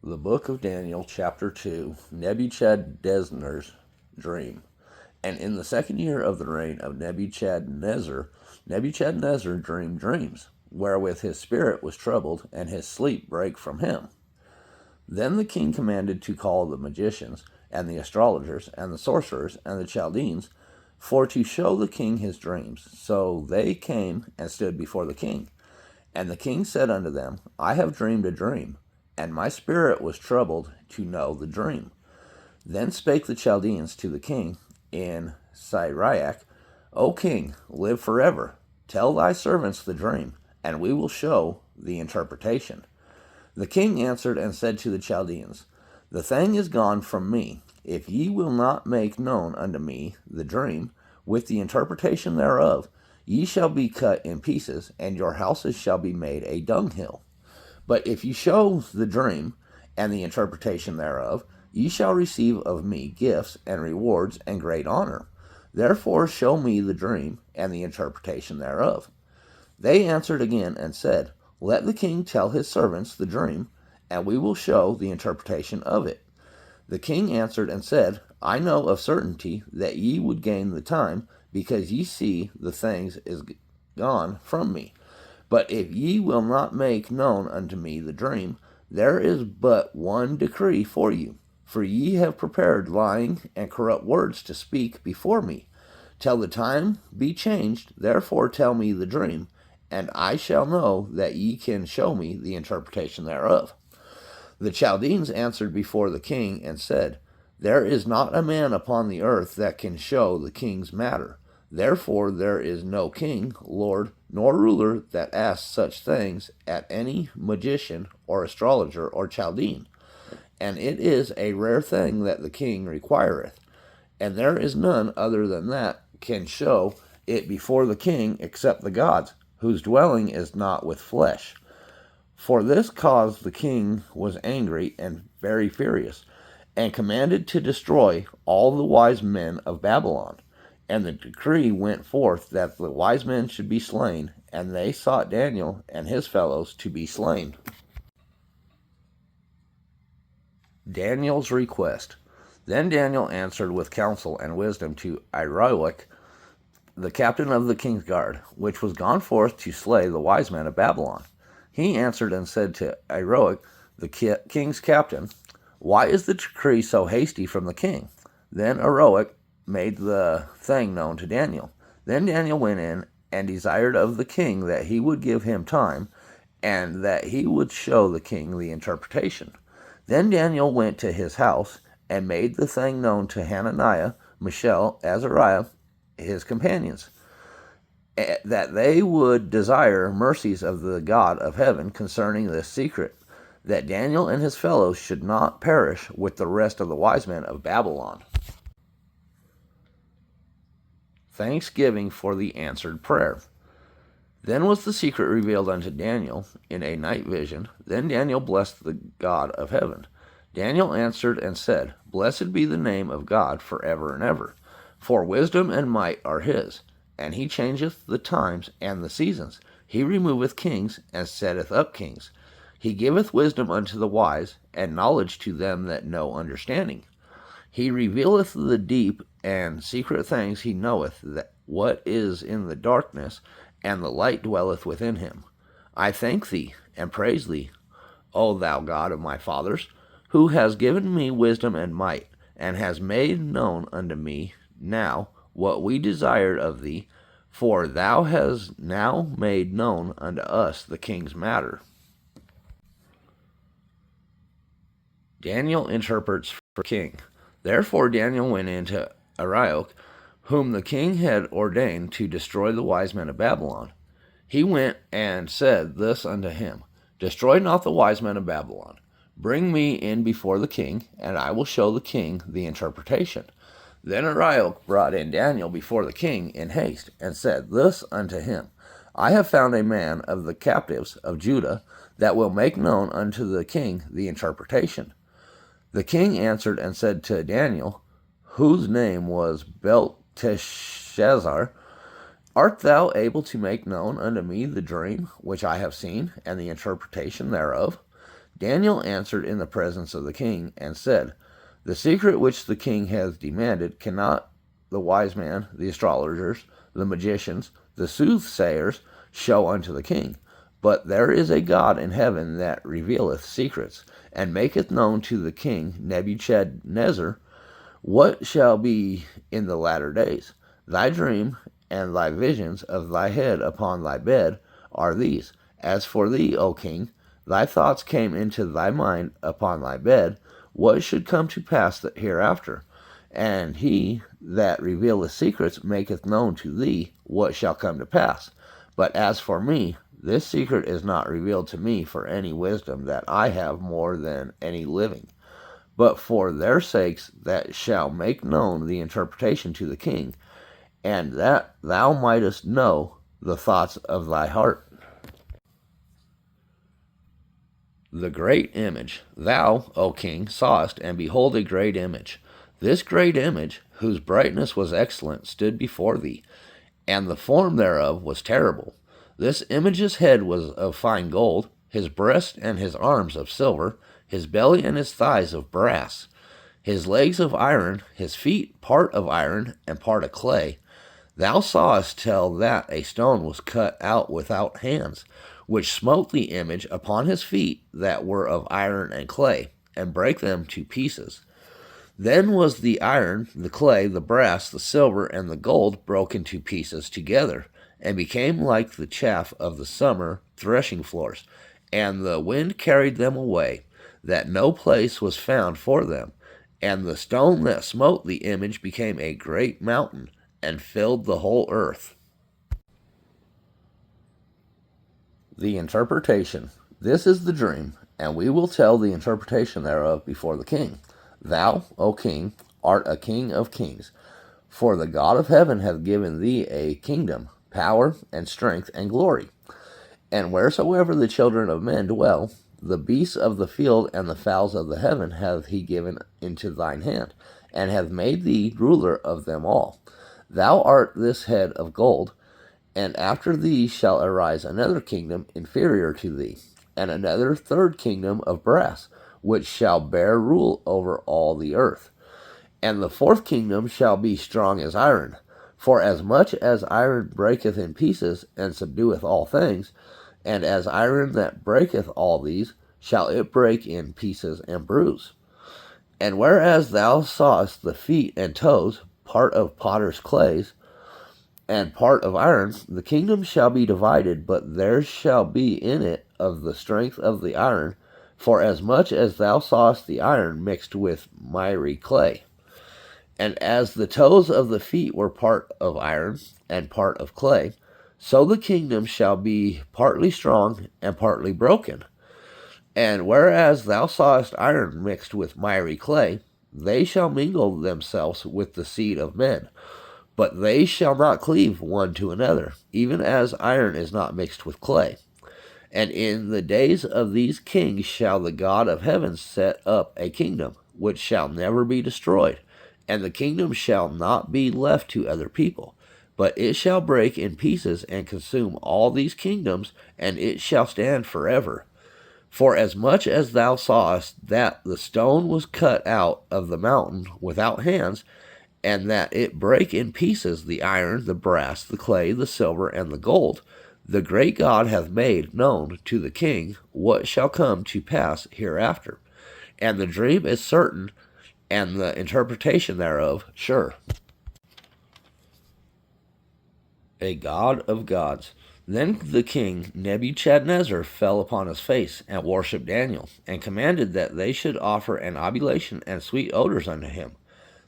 The Book of Daniel Chapter 2, Nebuchadnezzar's Dream. And in the 2nd year of the reign of Nebuchadnezzar, Nebuchadnezzar dreamed dreams, wherewith his spirit was troubled, and his sleep brake from him. Then the king commanded to call the magicians, and the astrologers, and the sorcerers, and the Chaldeans, for to show the king his dreams. So they came and stood before the king. And the king said unto them, I have dreamed a dream, and my spirit was troubled to know the dream. Then spake the Chaldeans to the king in Syriac, O king, live forever. Tell thy servants the dream, and we will show the interpretation. The king answered and said to the Chaldeans, The thing is gone from me. If ye will not make known unto me the dream, with the interpretation thereof, ye shall be cut in pieces, and your houses shall be made a dunghill. But if ye show the dream, and the interpretation thereof, ye shall receive of me gifts and rewards and great honor. Therefore show me the dream, and the interpretation thereof. They answered again and said, Let the king tell his servants the dream, and we will show the interpretation of it. The king answered and said, I know of certainty that ye would gain the time, because ye see the things is gone from me. But if ye will not make known unto me the dream, there is but one decree for you. For ye have prepared lying and corrupt words to speak before me. Till the time be changed, therefore tell me the dream, and I shall know that ye can show me the interpretation thereof. The Chaldeans answered before the king and said, There is not a man upon the earth that can show the king's matter. Therefore there is no king, lord, nor ruler that asks such things at any magician or astrologer or Chaldean. And it is a rare thing that the king requireth, and there is none other than that can show it before the king except the gods, whose dwelling is not with flesh. For this cause the king was angry and very furious, and commanded to destroy all the wise men of Babylon. And the decree went forth that the wise men should be slain, and they sought Daniel and his fellows to be slain. Daniel's request. Then Daniel answered with counsel and wisdom to Arioch, the captain of the king's guard, which was gone forth to slay the wise men of Babylon. He answered and said to Arioch, the king's captain, Why is the decree so hasty from the king? Then Arioch made the thing known to Daniel. Then Daniel went in and desired of the king that he would give him time, and that he would show the king the interpretation. Then Daniel went to his house, and made the thing known to Hananiah, Mishael, Azariah, his companions, that they would desire mercies of the God of heaven concerning this secret, that Daniel and his fellows should not perish with the rest of the wise men of Babylon. Thanksgiving for the answered prayer. Then was the secret revealed unto Daniel in a night vision. Then Daniel blessed the God of heaven. Daniel answered and said, Blessed be the name of God forever and ever, for wisdom and might are his, and he changeth the times and the seasons. He removeth kings, and setteth up kings. He giveth wisdom unto the wise, and knowledge to them that know understanding. He revealeth the deep and secret things. He knoweth that what is in the darkness, and the light dwelleth within him. I thank thee, and praise thee, O thou God of my fathers, who has given me wisdom and might, and has made known unto me now what we desired of thee, for thou hast now made known unto us the king's matter. Daniel interprets for king. Therefore Daniel went in to Arioch, whom the king had ordained to destroy the wise men of Babylon. He went and said this unto him, Destroy not the wise men of Babylon. Bring me in before the king, and I will show the king the interpretation. Then Arioch brought in Daniel before the king in haste, and said this unto him, I have found a man of the captives of Judah that will make known unto the king the interpretation. The king answered and said to Daniel, whose name was Belteshazzar, Art thou able to make known unto me the dream which I have seen, and the interpretation thereof? Daniel answered in the presence of the king and said, The secret which the king hath demanded cannot the wise man, the astrologers, the magicians, the soothsayers show unto the king. But there is a God in heaven that revealeth secrets, and maketh known to the king Nebuchadnezzar what shall be in the latter days. Thy dream and thy visions of thy head upon thy bed are these. As for thee, O king, thy thoughts came into thy mind upon thy bed, what should come to pass hereafter. And he that revealeth secrets maketh known to thee what shall come to pass. But as for me, this secret is not revealed to me for any wisdom that I have more than any living, but for their sakes that shall make known the interpretation to the king, and that thou mightest know the thoughts of thy heart. The great image. Thou, O king, sawest, and behold a great image. This great image, whose brightness was excellent, stood before thee, and the form thereof was terrible. This image's head was of fine gold, his breast and his arms of silver, his belly and his thighs of brass, his legs of iron, his feet part of iron and part of clay. Thou sawest till that a stone was cut out without hands, which smote the image upon his feet that were of iron and clay, and brake them to pieces. Then was the iron, the clay, the brass, the silver, and the gold broken to pieces together, and became like the chaff of the summer threshing floors, and the wind carried them away, that no place was found for them. And the stone that smote the image became a great mountain, and filled the whole earth. The interpretation. This is the dream, and we will tell the interpretation thereof before the king. Thou, O king, art a king of kings, for the God of heaven hath given thee a kingdom, power, and strength, and glory. And wheresoever the children of men dwell, the beasts of the field and the fowls of the heaven hath he given into thine hand, and hath made thee ruler of them all. Thou art this head of gold, and after thee shall arise another kingdom inferior to thee, and another third kingdom of brass, which shall bear rule over all the earth. And the fourth kingdom shall be strong as iron. For as much as iron breaketh in pieces, and subdueth all things, and as iron that breaketh all these, shall it break in pieces and bruise. And whereas thou sawest the feet and toes, part of potter's clays, and part of iron, the kingdom shall be divided, but there shall be in it of the strength of the iron, for as much as thou sawest the iron mixed with miry clay. And as the toes of the feet were part of iron and part of clay, so the kingdom shall be partly strong and partly broken. And whereas thou sawest iron mixed with miry clay, they shall mingle themselves with the seed of men, but they shall not cleave one to another, even as iron is not mixed with clay. And in the days of these kings shall the God of heaven set up a kingdom, which shall never be destroyed, and the kingdom shall not be left to other people, but it shall break in pieces and consume all these kingdoms, and it shall stand forever. For as much as thou sawest that the stone was cut out of the mountain without hands, and that it brake in pieces the iron, the brass, the clay, the silver, and the gold, the great God hath made known to the king what shall come to pass hereafter. And the dream is certain, and the interpretation thereof sure. A God of gods. Then the king Nebuchadnezzar fell upon his face, and worshipped Daniel, and commanded that they should offer an oblation and sweet odors unto him.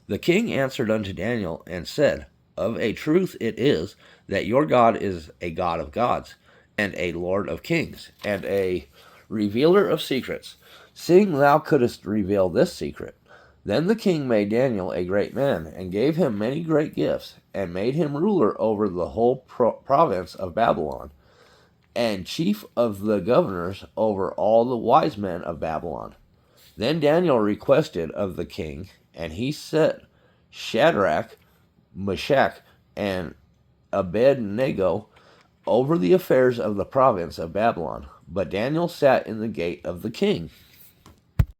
The king answered unto Daniel, and said, Of a truth it is, that your God is a God of gods, and a Lord of kings, and a revealer of secrets, seeing thou couldst reveal this secret. Then the king made Daniel a great man, and gave him many great gifts, and made him ruler over the whole province of Babylon, and chief of the governors over all the wise men of Babylon. Then Daniel requested of the king, and he set Shadrach, Meshach, and Abednego over the affairs of the province of Babylon. But Daniel sat in the gate of the king.